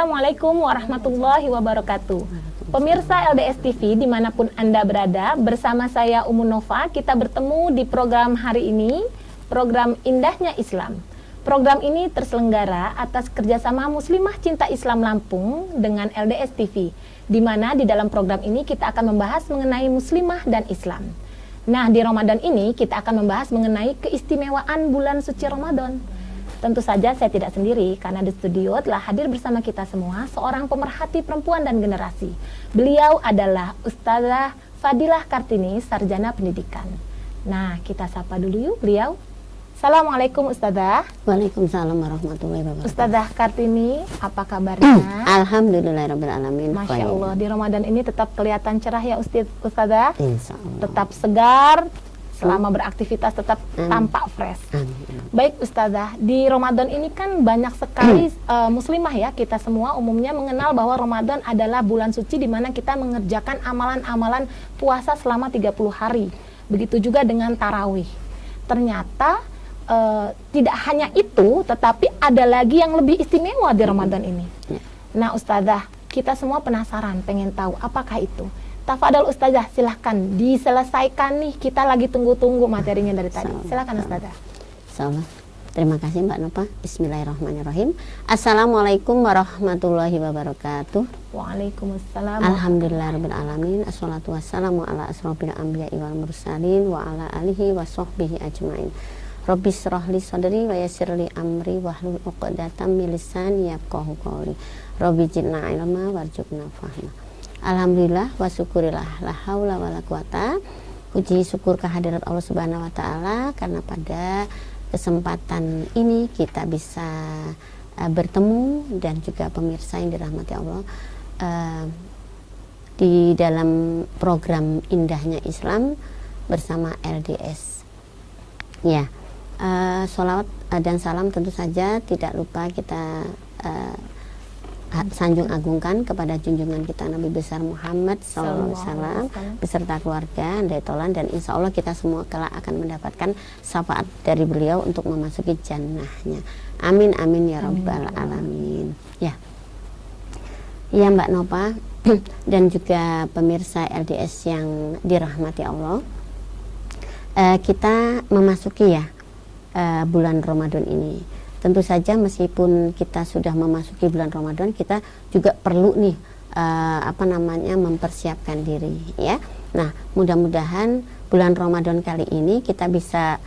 Assalamualaikum warahmatullahi wabarakatuh. Pemirsa LDS TV dimanapun Anda berada, bersama saya Umu Nova, kita bertemu di program hari ini, program Indahnya Islam. Program ini terselenggara atas kerjasama Muslimah Cinta Islam Lampung dengan LDS TV, di mana di dalam program ini kita akan membahas mengenai Muslimah dan Islam. Nah, di Ramadan ini kita akan membahas mengenai keistimewaan bulan suci Ramadan. Tentu saja saya tidak sendiri, karena di studio telah hadir bersama kita semua seorang pemerhati perempuan dan generasi. Beliau adalah Ustazah Fadilah Kartini, Sarjana Pendidikan. Nah, kita sapa dulu yuk beliau. Assalamualaikum Ustazah. Waalaikumsalam warahmatullahi wabarakatuh. Ustazah Kartini, apa kabarnya? Alhamdulillahirrahmanirrahim. Masya Allah, di Ramadan ini tetap kelihatan cerah ya Ustazah? Insya Allah. Tetap segar, selama beraktivitas tetap tampak fresh. Baik Ustazah, di Ramadan ini kan banyak sekali muslimah ya, kita semua umumnya mengenal bahwa Ramadan adalah bulan suci di mana kita mengerjakan amalan-amalan puasa selama 30 hari. Begitu juga dengan tarawih. Ternyata tidak hanya itu, tetapi ada lagi yang lebih istimewa di Ramadan ini. Nah Ustazah, kita semua penasaran, pengen tahu apakah itu. Tafadhol Ustazah, silahkan diselesaikan nih, kita lagi tunggu-tunggu materinya dari tadi. Silahkan Ustazah. Insyaallah. Terima kasih Mbak Nova. Bismillahirrahmanirrahim. Assalamualaikum warahmatullahi wabarakatuh. Waalaikumsalam. Alhamdulillahirabbil alamin. Assalatu wassalamu ala asrofil anbiya'i wal mursalin wa ala alihi wa sahbihi ajmain. Rabbi shrah li sadri wa yassir li amri wahlul 'uqdatam min lisani yafqahu qawli. Rabbi zidna ilma warzuqna fahma. Alhamdulillah wa syukurillah, la haula wala quwata. Puji syukur kehadirat Allah Subhanahu wa taala karena pada kesempatan ini kita bisa bertemu, dan juga pemirsa yang dirahmati Allah di dalam program Indahnya Islam bersama LDS. Ya, sholawat dan salam tentu saja tidak lupa kita sanjung agungkan kepada junjungan kita Nabi besar Muhammad SAW beserta keluarga, daitolan, dan insya Allah kita semua kelak akan mendapatkan syafaat dari beliau untuk memasuki jannahnya. Amin amin ya rabbal alamin. Ya, ya Mbak Nova dan juga pemirsa LDS yang dirahmati Allah, kita memasuki ya bulan Ramadan ini. Tentu saja meskipun kita sudah memasuki bulan Ramadan, kita juga perlu nih mempersiapkan diri ya. Nah, mudah-mudahan bulan Ramadan kali ini kita bisa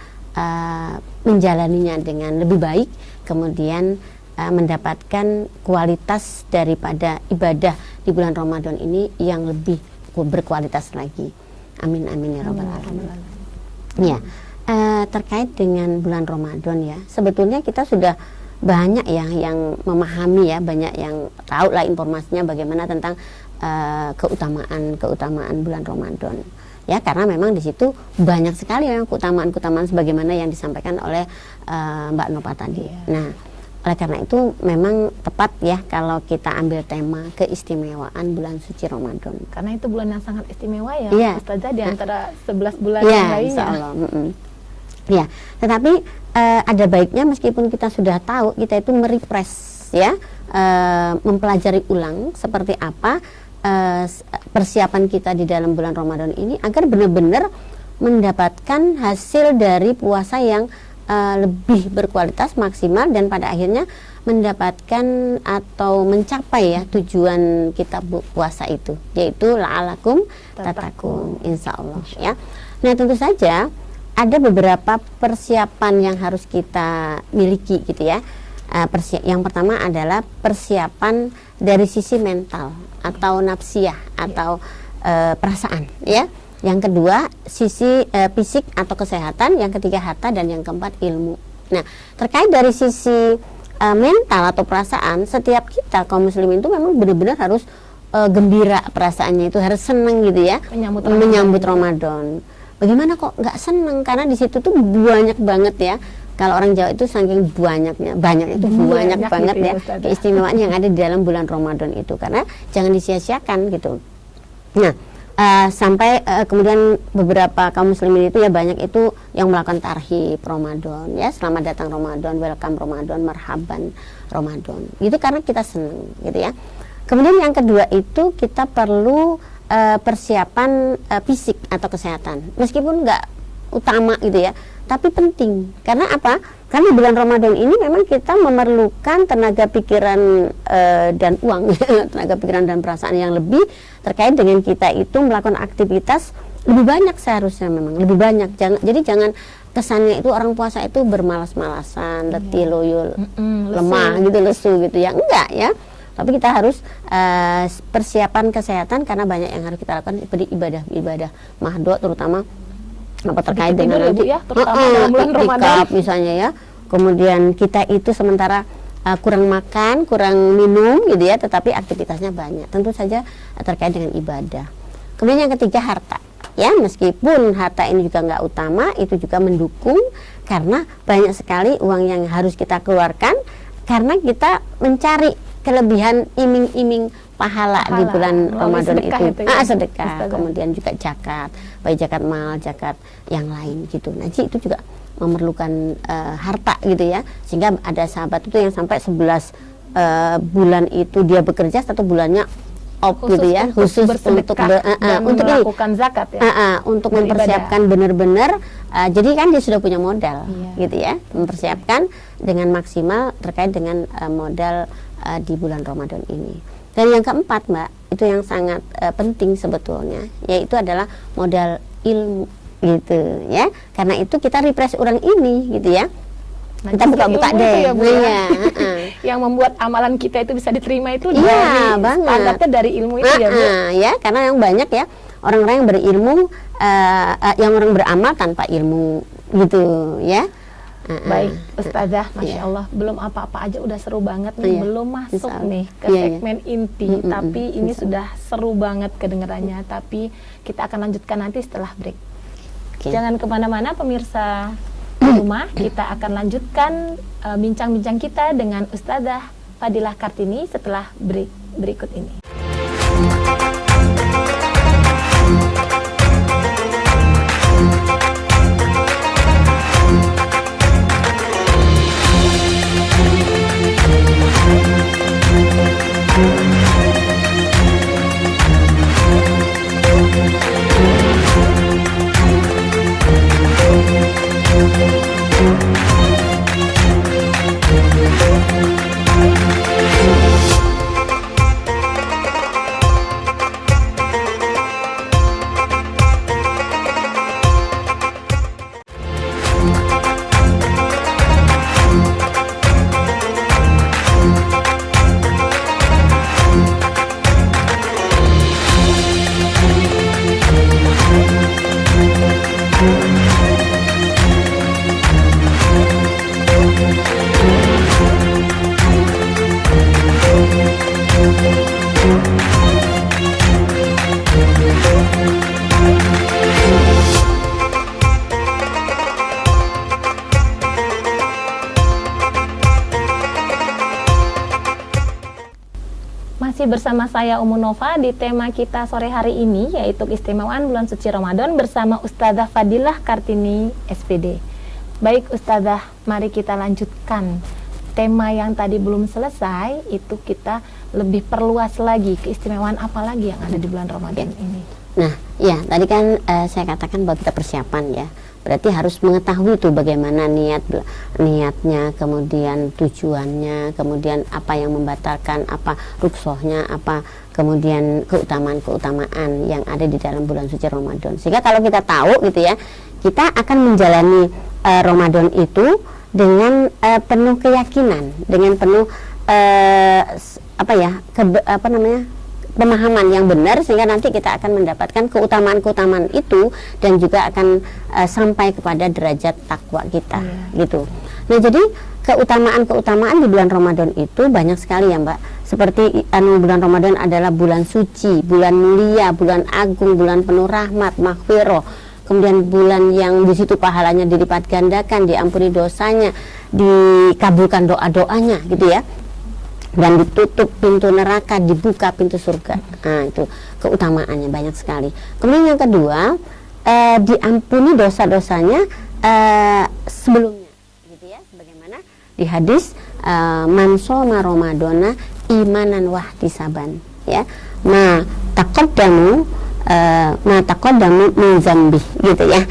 menjalaninya dengan lebih baik, kemudian mendapatkan kualitas daripada ibadah di bulan Ramadan ini yang lebih berkualitas lagi. Amin amin ya rabbal alamin. Ya. Terkait dengan bulan Ramadan ya, sebetulnya kita sudah banyak ya yang memahami ya, banyak yang tahu lah informasinya bagaimana tentang keutamaan bulan Ramadan ya, karena memang di situ banyak sekali yang keutamaan sebagaimana yang disampaikan oleh Mbak Nova tadi. Nah, oleh karena itu memang tepat ya kalau kita ambil tema keistimewaan bulan suci Ramadan, karena itu bulan yang sangat istimewa ya, Ustazah, di antara 11 bulan yang lainnya. Insya Allah. Ya, tetapi ada baiknya meskipun kita sudah tahu, kita itu merefresh ya, mempelajari ulang seperti apa persiapan kita di dalam bulan Ramadan ini agar benar-benar mendapatkan hasil dari puasa yang lebih berkualitas, maksimal, dan pada akhirnya mendapatkan atau mencapai ya tujuan kita puasa itu, yaitu la'alakum tattaqun, insya Allah ya. Nah, tentu saja ada beberapa persiapan yang harus kita miliki gitu ya. Yang pertama adalah persiapan dari sisi mental atau nafsiyah atau perasaan ya. Yang kedua sisi fisik atau kesehatan, yang ketiga harta, dan yang keempat ilmu. Nah, terkait dari sisi mental atau perasaan, setiap kita kaum muslimin itu memang benar-benar harus gembira, perasaannya itu harus senang gitu ya, menyambut Ramadan. Bagaimana kok nggak seneng? Karena di situ tuh banyak banget ya. Kalau orang Jawa itu saking banyak banget gitu ya keistimewaan yang ada di dalam bulan Ramadan itu. Karena jangan disia-siakan gitu. Nah, sampai kemudian beberapa kaum muslimin itu ya banyak itu yang melakukan tarhib Ramadan ya, selamat datang Ramadan, welcome Ramadan, marhaban Ramadan. Itu karena kita senang gitu ya. Kemudian yang kedua itu kita perlu persiapan fisik atau kesehatan. Meskipun nggak utama gitu ya, tapi penting. Karena apa? Karena bulan Ramadan ini memang kita memerlukan tenaga pikiran dan uang, tenaga pikiran dan perasaan yang lebih terkait dengan kita itu melakukan aktivitas lebih banyak, seharusnya memang lebih banyak. Jadi jangan kesannya itu orang puasa itu bermalas-malasan, letih, loyo, lemah gitu, lesu gitu ya. Enggak ya. Tapi kita harus persiapan kesehatan karena banyak yang harus kita lakukan seperti ibadah mahdo, terutama apa terkait dengan nanti ya, terutama dalam bulan Ramadan misalnya ya. Kemudian kita itu sementara kurang makan, kurang minum gitu ya, tetapi aktivitasnya banyak. Tentu saja terkait dengan ibadah. Kemudian yang ketiga harta. Ya, meskipun harta ini juga nggak utama, itu juga mendukung karena banyak sekali uang yang harus kita keluarkan karena kita mencari kelebihan iming-iming pahala di bulan Ramadan itu ya, sedekah, kemudian juga zakat, baik zakat mal, zakat yang lain gitu. Nah, itu juga memerlukan harta gitu ya, sehingga ada sahabat itu yang sampai 11 bulan itu dia bekerja, satu bulannya gitu ya, khusus untuk melakukan zakat ya, untuk mempersiapkan benar-benar. Jadi kan dia sudah punya modal gitu ya, mempersiapkan dengan maksimal terkait dengan modal di bulan Ramadan ini. Dan yang keempat Mbak, itu yang sangat penting sebetulnya, yaitu adalah modal ilmu gitu ya. Karena itu kita refresh orang ini gitu ya. Nah, kita buka-buka deh ya, Bu, ya. Yang membuat amalan kita itu bisa diterima itu dari standarnya dari ilmu itu ya Bu. Ya, karena yang banyak ya orang-orang yang berilmu, yang orang beramal tanpa ilmu gitu ya. Baik Ustazah, Masya Allah, belum apa-apa aja udah seru banget nih, belum masuk nih ke segmen inti, tapi ini sudah seru banget kedengarannya, tapi kita akan lanjutkan nanti setelah break. Jangan kemana-mana pemirsa rumah, kita akan lanjutkan bincang-bincang kita dengan Ustazah Fadilah Kartini setelah break berikut ini. Masih bersama saya Umu Nova di tema kita sore hari ini, yaitu keistimewaan bulan suci Ramadan bersama Ustazah Fadilah Kartini SPD. Baik Ustazah, mari kita lanjutkan tema yang tadi belum selesai, itu kita lebih perluas lagi keistimewaan apa lagi yang ada di bulan Ramadan ini. Nah, ya tadi kan saya katakan bahwa kita persiapan ya. Berarti harus mengetahui tuh bagaimana niatnya, kemudian tujuannya, kemudian apa yang membatalkan, apa ruksohnya, apa kemudian keutamaan yang ada di dalam bulan suci Ramadan. Sehingga kalau kita tahu gitu ya, kita akan menjalani Ramadan itu dengan penuh keyakinan, dengan penuh pemahaman yang benar, sehingga nanti kita akan mendapatkan keutamaan-keutamaan itu dan juga akan sampai kepada derajat takwa kita gitu. Nah, jadi keutamaan-keutamaan di bulan Ramadan itu banyak sekali ya Mbak. Seperti bulan Ramadan adalah bulan suci, bulan mulia, bulan agung, bulan penuh rahmat, maghfirah. Kemudian bulan yang di situ pahalanya dilipat gandakan, diampuni dosanya, dikabulkan doa-doanya gitu ya. Dan ditutup pintu neraka, dibuka pintu surga. Nah, itu. keutamaannya banyak sekali. Kemudian yang kedua, diampuni dosa-dosanya sebelumnya, gitu ya. Sebagaimana di hadis man shoma ramadhana imanan wahtisaban, ya. Ma taqaddamu min zambi, gitu ya.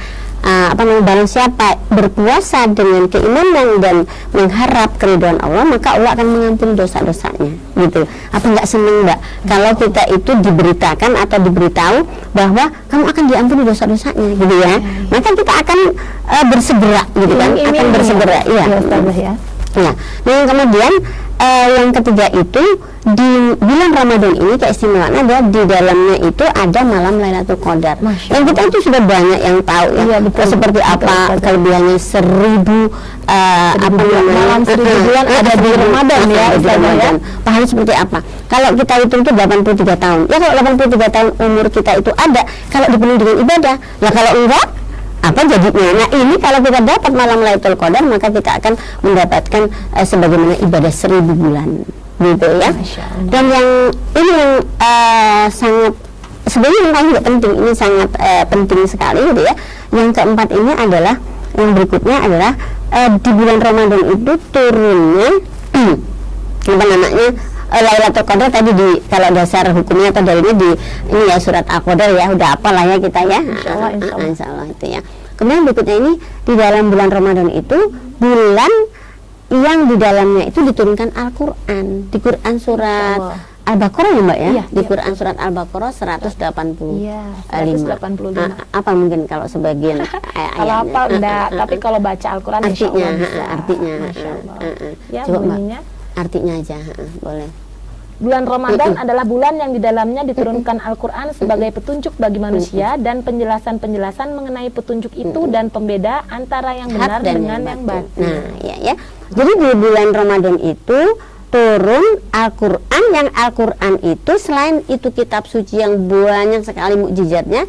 Barang siapa berpuasa dengan keimanan dan mengharap keridhaan Allah, maka Allah akan mengampuni dosa-dosanya, gitu. Apa nggak seneng, Mbak, kalau kita itu diberitakan atau diberitahu bahwa kamu akan diampuni dosa-dosanya, gitu ya. Maka kita akan bersegera, gitu kan, akan bersegera, iya. Ya. Nah, yang kemudian yang ketiga itu, di bulan Ramadan ini keistimewaan adalah di dalamnya itu ada malam Lailatul Qadar. Dan kita itu sudah banyak yang tahu ya, iya, betul, seperti apa kelebihannya 1000 malam 1000 bulan ada di Ramadan ya, di Ramadan. Paham seperti apa? Kalau kita hitung itu 83 tahun. Ya kalau 83 tahun umur kita itu ada, kalau dipenuhi dengan ibadah. Ya kalau enggak, apa jadinya? Nah, ini kalau kita dapat malam Lailatul Qadar, maka kita akan mendapatkan sebagaimana ibadah 1000 bulan, gitu ya. Dan yang ini yang sangat, sebenarnya yang juga penting, ini sangat penting sekali, gitu ya. Yang keempat ini adalah, yang berikutnya adalah di bulan Ramadan itu turunnya Lailatul Qadar tadi, di kalau dasar hukumnya atau dalilnya di ini ya, surat Al-Qadar ya, udah apalah ya kita ya. Insya Allah itu ya. Kemudian berikutnya ini, di dalam bulan Ramadan itu bulan yang di dalamnya itu diturunkan Al-Qur'an. Di Quran surat Al-Baqarah ya, Mbak ya? Iya, di Quran surat Al-Baqarah 185. Iya, 185. Apa mungkin kalau sebagian kalau apa enggak, tapi kalau baca Al-Qur'an artinya, ya, coba bunyinya artinya aja, boleh. Bulan Ramadan adalah bulan yang di dalamnya diturunkan Al-Quran sebagai petunjuk bagi manusia dan penjelasan-penjelasan mengenai petunjuk itu dan pembeda antara yang benar dengan yang batil. Nah, ya. Jadi di bulan Ramadan itu turun Al-Quran, yang Al-Quran itu selain itu kitab suci yang banyak sekali mukjizatnya,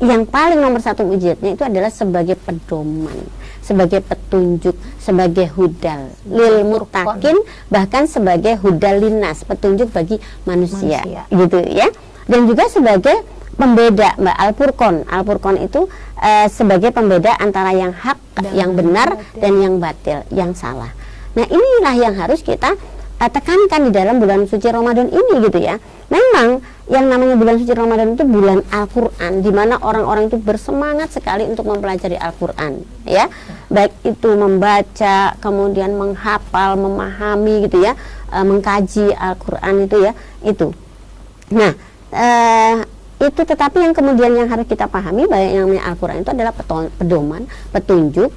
yang paling nomor satu mukjizatnya itu adalah sebagai pedoman, sebagai petunjuk, sebagai hudal lil muttaqin, bahkan sebagai hudal linnas, petunjuk bagi manusia, gitu ya. Dan juga sebagai pembeda, Mbak, Al-Furqan itu sebagai pembeda antara yang hak, yang benar, dan yang batil, yang salah. Nah, inilah yang harus kita tekankan di dalam bulan suci Ramadan ini, gitu ya. Memang yang namanya bulan suci Ramadan itu bulan Al-Quran, di mana orang-orang itu bersemangat sekali untuk mempelajari Al-Quran, ya, baik itu membaca, kemudian menghafal, memahami, gitu ya, mengkaji Al-Quran itu ya, itu. Nah, itu, tetapi yang kemudian yang harus kita pahami bahwa yang namanya Al-Quran itu adalah pedoman, petunjuk,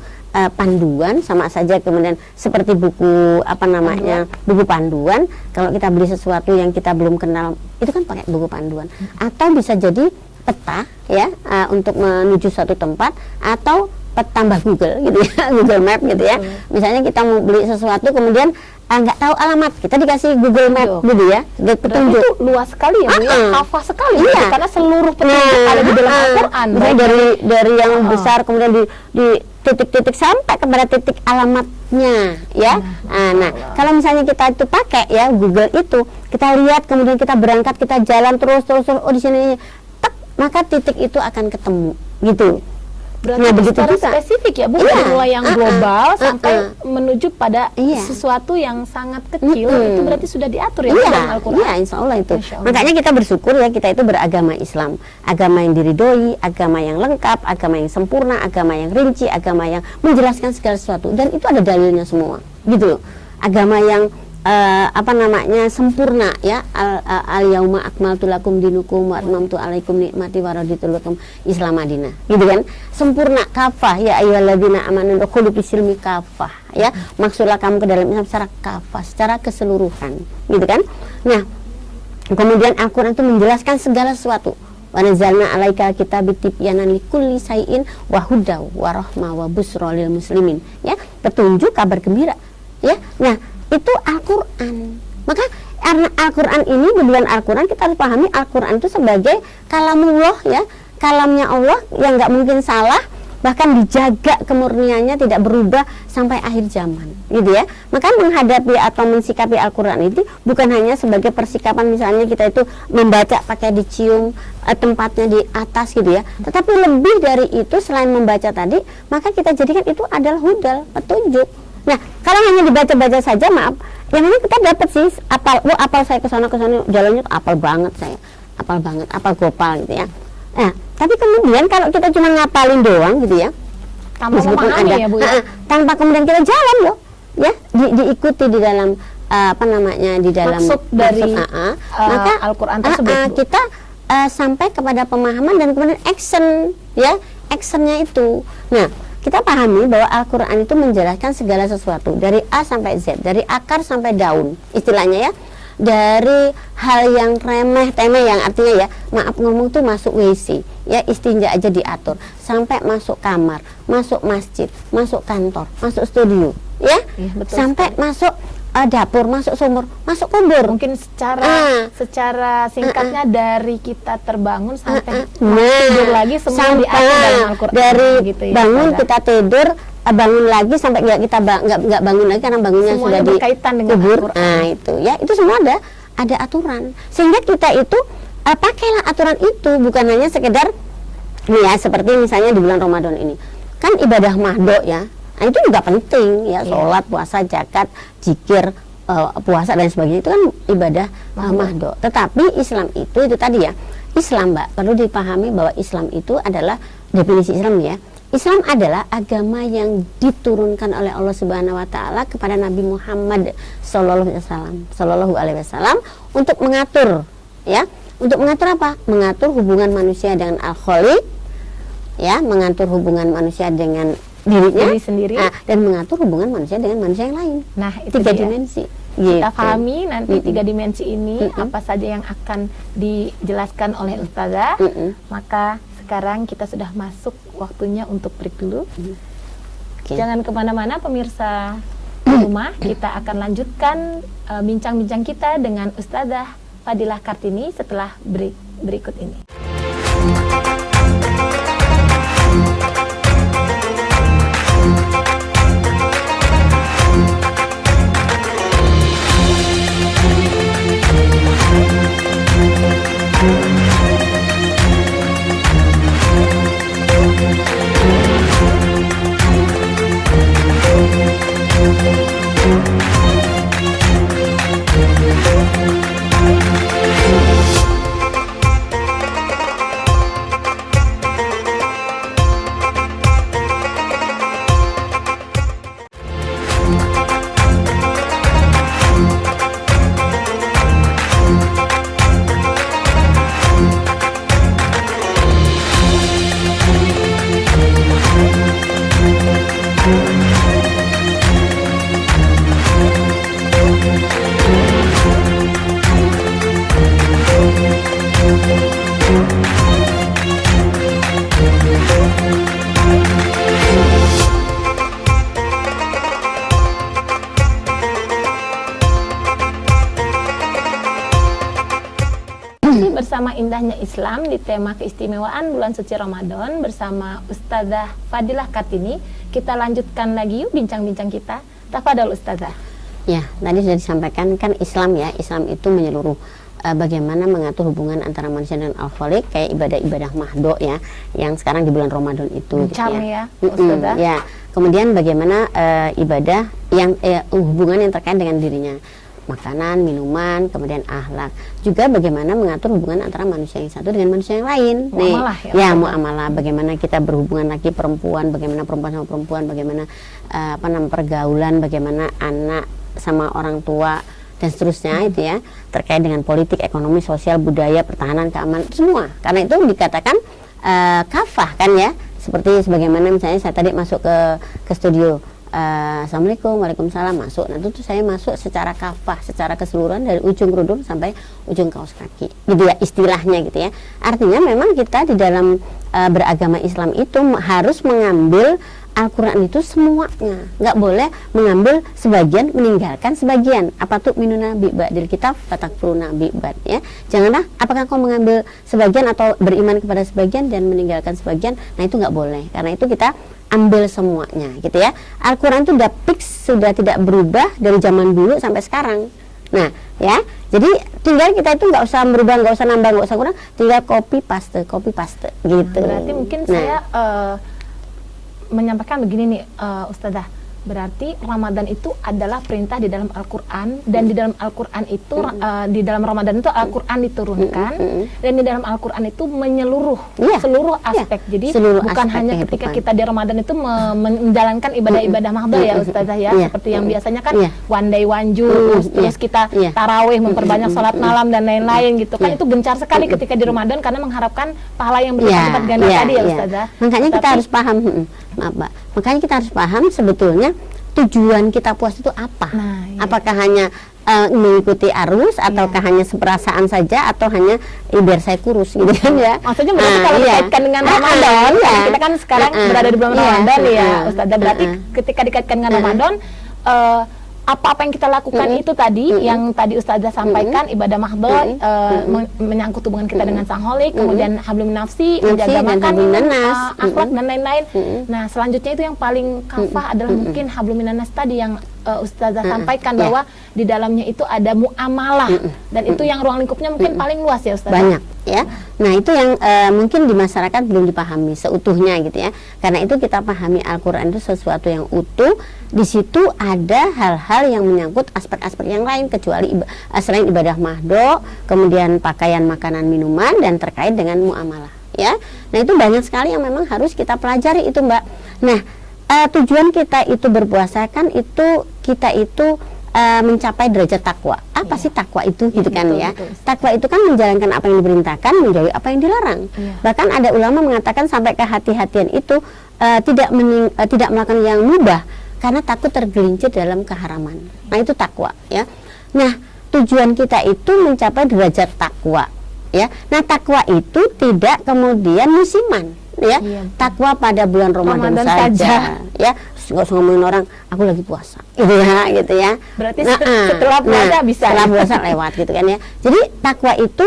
panduan, sama saja kemudian seperti buku buku panduan. Kalau kita beli sesuatu yang kita belum kenal, itu kan pakai buku panduan, atau bisa jadi peta ya, untuk menuju suatu tempat, atau tambah Google gitu ya, Google Map gitu ya. Misalnya kita mau beli sesuatu kemudian nggak tahu alamat, kita dikasih Google Map gitu ya, petunjuk. Itu luas sekali ya, hafal sekali, gitu, karena seluruh petunjuk ada di dalam Al-Quran. Dari yang besar kemudian di titik-titik sampai kepada titik alamatnya ya. Nah, kalau misalnya kita itu pakai ya Google itu, kita lihat kemudian kita berangkat, kita jalan terus di sini, maka titik itu akan ketemu gitu. Berarti secara spesifik ya, bukan mulai yang global sampai menuju pada sesuatu yang sangat kecil, itu berarti sudah diatur ya dalam Al-Quran. Iya, insya Allah itu. Makanya kita bersyukur ya, kita itu beragama Islam, agama yang diridhoi, agama yang lengkap, agama yang sempurna, agama yang rinci, agama yang menjelaskan segala sesuatu, dan itu ada dalilnya semua, gitu loh. Agama yang sempurna ya, al-yauma akmaltu lakum dinukum wa atmamtu alaikum nikmati wa raditu lakum Islam Madinah, gitu kan, sempurna, kafah ya ayyuhalladzina amanu dukhulu fis-silmi kafah ya, maksudlah kamu ke dalam Islam secara kafah, secara keseluruhan, gitu kan. Nah, kemudian Al-Quran itu menjelaskan segala sesuatu. Wa nazzalna alaika kitaba tibyanan likulli syai'in wa hudaw wa rahmah wa busra lil muslimin ya, petunjuk, kabar gembira ya. Nah, itu Al-Quran. Maka karena Al-Quran ini, di bulan Al-Quran kita harus pahami Al-Quran itu sebagai kalamullah ya, kalamnya Allah yang nggak mungkin salah, bahkan dijaga kemurniannya tidak berubah sampai akhir zaman, gitu ya. Maka menghadapi atau mensikapi Al-Quran itu bukan hanya sebagai persikapan, misalnya kita itu membaca pakai dicium tempatnya di atas gitu ya, tetapi lebih dari itu, selain membaca tadi, maka kita jadikan itu adalah hudal, petunjuk. Nah, kalau hanya dibaca-baca saja, maaf, yang ini kita dapat sih apal saya ke sana jalannya apal banget saya, apal gopal gitu ya. Nah, tapi kemudian kalau kita cuma ngapalin doang gitu ya, tanpa memahami ya Bu ya, tanpa kemudian kita jalan loh, ya diikuti di dalam di dalam maksud dari maka Al-Quran tersebut, kita sampai kepada pemahaman dan kemudian action, ya, actionnya itu. Nah, kita pahami bahwa Al-Quran itu menjelaskan segala sesuatu dari A sampai Z, dari akar sampai daun, istilahnya ya. Dari hal yang remeh temeh, yang artinya ya, maaf ngomong tuh masuk WC ya, istinja aja diatur, sampai masuk kamar, masuk masjid, masuk kantor, masuk studio ya, sampai sekali. Masuk dapur, masuk sumur, masuk kubur. Mungkin secara singkatnya dari kita terbangun sampai tidur lagi, semua diatur dalam Al-Quran. Dari gitu ya, bangun kita tidur, bangun lagi sampai kita nggak bangun lagi karena bangunnya semuanya sudah berkaitan dengan kubur. Al-Quran. Nah itu ya, itu semua ada aturan, sehingga kita itu pakailah aturan itu, bukan hanya sekedar nih ya, seperti misalnya di bulan Ramadan ini kan ibadah mahdo ya. Nah, itu juga penting ya, sholat, puasa, zakat, zikir, puasa dan sebagainya, itu kan ibadah mahdo. Tetapi Islam itu tadi ya, Islam Mbak, perlu dipahami bahwa Islam itu adalah definisi Islam ya. Islam adalah agama yang diturunkan oleh Allah Subhanahu wa taala kepada Nabi Muhammad sallallahu alaihi wasallam untuk mengatur ya. Untuk mengatur apa? Mengatur hubungan manusia dengan Al-Khaliq ya, mengatur hubungan manusia dengan diri sendiri, dan mengatur hubungan manusia dengan manusia yang lain. Nah, itu 3 dimensi. Kita pahami nanti 3 dimensi ini apa saja yang akan dijelaskan oleh Ustazah. Maka sekarang kita sudah masuk waktunya untuk break dulu. Jangan kemana-mana pemirsa rumah, kita akan lanjutkan bincang-bincang kita dengan Ustazah Fadilah Kartini setelah break berikut ini. Bersama indahnya Islam di tema keistimewaan bulan suci Ramadan bersama Ustazah Fadilah Kartini, kita lanjutkan lagi yuk bincang-bincang kita. Tafadhol Ustazah. Ya, tadi sudah disampaikan kan Islam ya, Islam itu menyeluruh. Bagaimana mengatur hubungan antara manusia dan Al-Khaliq, kayak ibadah-ibadah mahdo ya, yang sekarang di bulan Ramadan itu. Gitu ya, Ustazah. Ya, kemudian bagaimana ibadah yang hubungan yang terkait dengan dirinya. Makanan, minuman, kemudian akhlak. Juga bagaimana mengatur hubungan antara manusia yang satu dengan manusia yang lain. Muamalah ya, muamalah. Bagaimana kita berhubungan laki perempuan, bagaimana perempuan sama perempuan, bagaimana pergaulan, bagaimana anak sama orang tua dan seterusnya itu ya, terkait dengan politik, ekonomi, sosial, budaya, pertahanan, keamanan, semua. Karena itu dikatakan kafah kan ya. Seperti sebagaimana misalnya saya tadi masuk ke studio. Assalamualaikum, waalaikumsalam, masuk. Nah itu saya masuk secara kafah, secara keseluruhan dari ujung kerudung sampai ujung kaos kaki, gitu ya istilahnya gitu ya. Artinya memang kita di dalam beragama Islam itu harus mengambil Al-Quran itu semuanya, nggak boleh mengambil sebagian meninggalkan sebagian. Apa tuh minuna bi'badil kitab fatakfuruna bi'bad, ya. Janganlah apakah kau mengambil sebagian atau beriman kepada sebagian dan meninggalkan sebagian. Nah itu nggak boleh, karena itu kita ambil semuanya gitu ya. Al-Quran itu udah fix, sudah tidak berubah dari zaman dulu sampai sekarang. Nah ya, jadi tinggal kita itu nggak usah berubah, nggak usah nambah, nggak usah kurang, tinggal copy paste gitu. Berarti mungkin saya menyampaikan begini nih, Ustazah. Berarti Ramadan itu adalah perintah di dalam Al-Quran, dan di dalam Al-Quran itu di dalam Ramadan itu Al-Quran diturunkan, dan di dalam Al-Quran itu menyeluruh seluruh aspek. Jadi seluruh bukan aspek hanya ketika kita di Ramadan itu menjalankan ibadah-ibadah mahdoh ya Ustazah ya, seperti yang biasanya kan one day one juz, terus kita tarawih, memperbanyak sholat malam dan lain-lain gitu kan. Itu gencar sekali ketika di Ramadan karena mengharapkan pahala yang berlipat ganda tadi ya Ustazah. Makanya kita harus paham, makanya kita harus paham sebetulnya tujuan kita puasa itu apa. Apakah hanya mengikuti arus, ataukah hanya seperasaan saja, atau hanya biar saya kurus gitu kan ya. Maksudnya berarti kalau dikaitkan dengan Ramadan, kita kan sekarang berada di bulan Ramadan ya Ustazah. Berarti ketika dikaitkan dengan Ramadan, apa-apa yang kita lakukan itu tadi, yang tadi Ustazah sampaikan, ibadah mahdoh, menyangkut hubungan kita dengan sang holik, kemudian hablum nafsi, menjaga makan, akhlak dan lain-lain. Nah selanjutnya itu yang paling kafah adalah mungkin hablum minanas tadi yang Ustazah sampaikan, bahwa di dalamnya itu ada muamalah, dan itu yang ruang lingkupnya mungkin paling luas ya Ustazah. Banyak ya. Nah itu yang mungkin di masyarakat belum dipahami seutuhnya gitu ya. Karena itu kita pahami Al-Quran itu sesuatu yang utuh. Di situ ada hal-hal yang menyangkut aspek-aspek yang lain kecuali selain ibadah mahdoh, kemudian pakaian, makanan, minuman, dan terkait dengan muamalah ya. Nah itu banyak sekali yang memang harus kita pelajari itu Mbak. Nah tujuan kita itu berpuasa kan itu kita itu mencapai derajat takwa. Apa sih takwa itu gitu kan ya? Takwa itu kan menjalankan apa yang diperintahkan, menjauhi apa yang dilarang. Bahkan ada ulama mengatakan sampai kehati-hatian itu tidak melakukan yang mubah karena takut tergelincir dalam keharaman. Nah itu takwa ya. Nah tujuan kita itu mencapai derajat takwa ya. Nah takwa itu tidak kemudian musiman ya. Takwa pada bulan Ramadan saja ya. Nggak usah ngomongin orang aku lagi puasa gitu ya. Berarti setelah puasa bisa, setelah puasa lewat gitu kan ya. Jadi takwa itu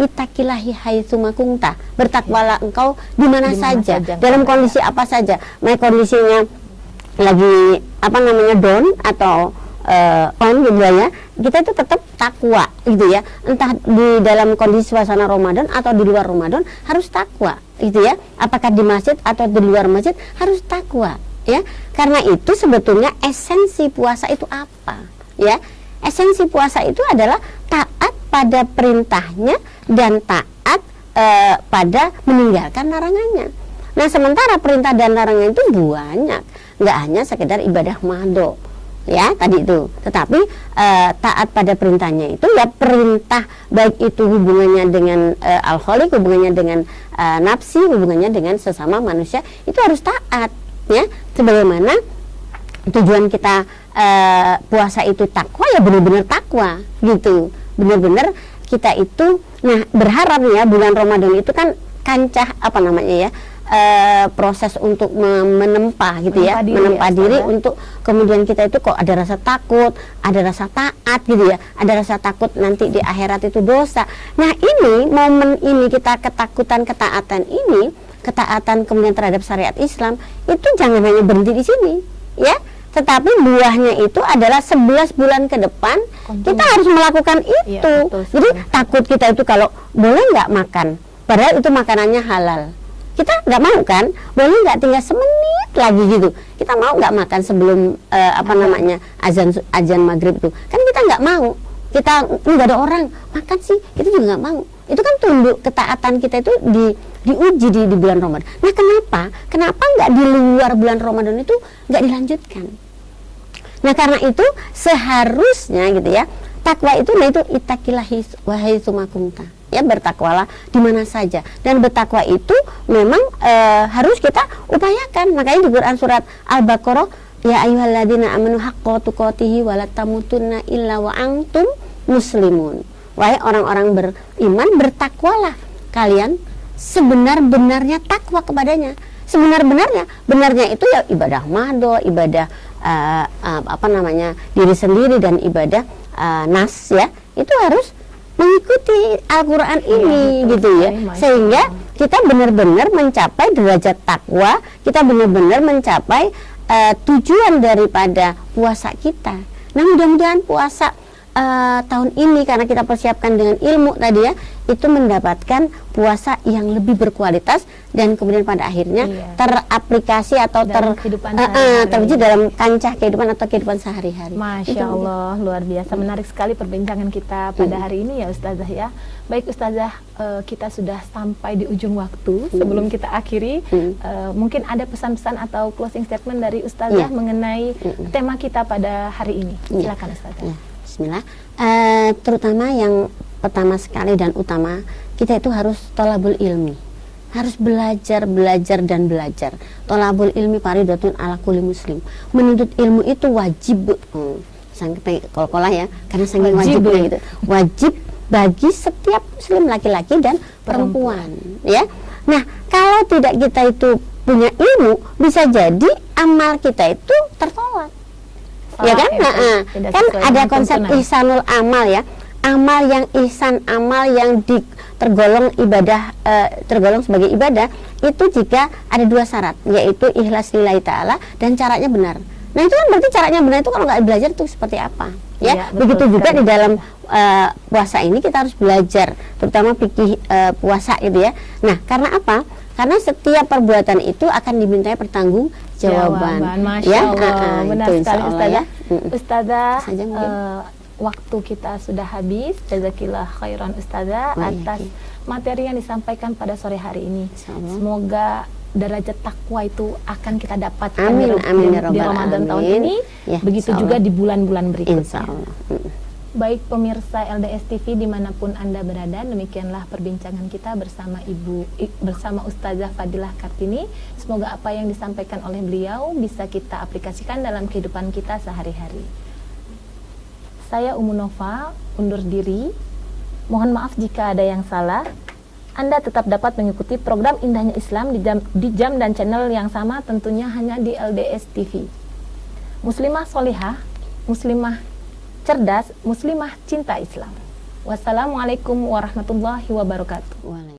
itakilahi haitsuma kunta, bertakwalah engkau di mana saja, dalam kondisi apa saja. Mau kondisinya lagi down atau on gitu ya, kita itu tetap takwa gitu ya. Entah di dalam kondisi suasana Ramadan atau di luar Ramadan harus takwa gitu ya. Apakah di masjid atau di luar masjid harus takwa ya. Karena itu sebetulnya esensi puasa itu apa ya? Esensi puasa itu adalah taat pada perintahnya dan taat pada meninggalkan larangannya. Nah sementara perintah dan larangan itu banyak, nggak hanya sekedar ibadah mahdoh ya tadi itu, tetapi taat pada perintahnya itu ya perintah, baik itu hubungannya dengan al-khaliq, hubungannya dengan nafsi, hubungannya dengan sesama manusia, itu harus taat ya. Sebagaimana tujuan kita puasa itu takwa, ya benar-benar takwa gitu, benar-benar kita itu berharap ya bulan Ramadan itu kan kancah proses untuk menempa gitu ya, menempa diri untuk kemudian kita itu kok ada rasa takut, ada rasa taat gitu ya, ada rasa takut nanti di akhirat itu dosa. Nah ini momen ini kita ketakutan, ketaatan ini, ketaatan kemudian terhadap syariat Islam itu jangan hanya berhenti di sini ya, tetapi buahnya itu adalah 11 bulan ke depan kita harus melakukan itu. Jadi takut kita itu kalau boleh nggak makan, padahal itu makanannya halal, kita nggak mau kan, boleh nggak tinggal semenit lagi gitu, kita mau nggak makan sebelum azan maghrib itu kan, kita nggak mau, kita nggak ada orang makan sih, itu juga nggak mau. Itu kan tunduk ketaatan kita itu diuji di bulan Ramadan. Nah kenapa nggak di luar bulan Ramadan itu nggak dilanjutkan? Nah karena itu seharusnya gitu ya, takwa itu itakilahi wahai sumakunta ya, bertakwalah di mana saja. Dan bertakwa itu memang harus kita upayakan. Makanya di Quran surat Al-Baqarah, ya ayyuhalladzina amanu haqqa tuqatihi wa la tamutunna illa wa antum muslimun. Wahai orang-orang beriman, bertakwalah kalian sebenar-benarnya takwa kepadanya. benarnya itu ya ibadah mahdo, ibadah diri sendiri, dan ibadah nas ya, itu harus mengikuti Al-Quran ini gitu ya, sehingga kita benar-benar mencapai derajat takwa, kita benar-benar mencapai tujuan daripada puasa kita. Nah, mudah-mudahan puasa tahun ini, karena kita persiapkan dengan ilmu tadi ya, itu mendapatkan puasa yang lebih berkualitas dan kemudian pada akhirnya teraplikasi atau terwujud dalam kancah kehidupan atau kehidupan sehari-hari. Masya Allah, luar biasa, menarik sekali perbincangan kita pada hari ini ya Ustazah ya. Baik Ustazah, kita sudah sampai di ujung waktu. Sebelum kita akhiri, mungkin ada pesan-pesan atau closing statement dari Ustazah mengenai tema kita pada hari ini. Silakan Ustazah. Bismillah. Terutama yang pertama sekali dan utama, kita itu harus thalabul ilmi, harus belajar dan belajar. Thalabul ilmi faridatun ala kulli muslim. Menuntut ilmu itu wajib, sampai kol-kolah ya, karena saking wajibnya gitu. Wajib bagi setiap muslim, laki-laki dan perempuan ya. Nah, kalau tidak kita itu punya ilmu, bisa jadi amal kita itu tertolak. Ya kan? Kan ada konsep ihsanul amal ya. Amal yang ihsan, amal yang tergolong ibadah, tergolong sebagai ibadah, itu jika ada dua syarat, yaitu ikhlas lillahi ta'ala dan caranya benar. Nah, itu kan berarti caranya benar itu kalau nggak belajar itu seperti apa ya. Begitu juga di dalam puasa ini kita harus belajar, terutama fikih puasa itu ya. Nah, karena apa? Karena setiap perbuatan itu akan dimintai pertanggungjawaban. Masya Allah, benar sekali Ustazah. Ya. Ustazah, waktu kita sudah habis. Jazakillah khairan Ustazah atas materi yang disampaikan pada sore hari ini. Semoga derajat takwa itu akan kita dapatkan di Ramadan tahun ini. Begitu juga di bulan-bulan berikutnya. Baik pemirsa LDS TV dimanapun Anda berada, demikianlah perbincangan kita bersama Ustazah Fadilah Kartini. Semoga apa yang disampaikan oleh beliau bisa kita aplikasikan dalam kehidupan kita sehari-hari. Saya Umu Nova undur diri. Mohon maaf jika ada yang salah. Anda tetap dapat mengikuti program Indahnya Islam di jam dan channel yang sama, tentunya hanya di LDS TV. Muslimah solihah, muslimah cerdas, muslimah cinta Islam. Wassalamualaikum warahmatullahi wabarakatuh.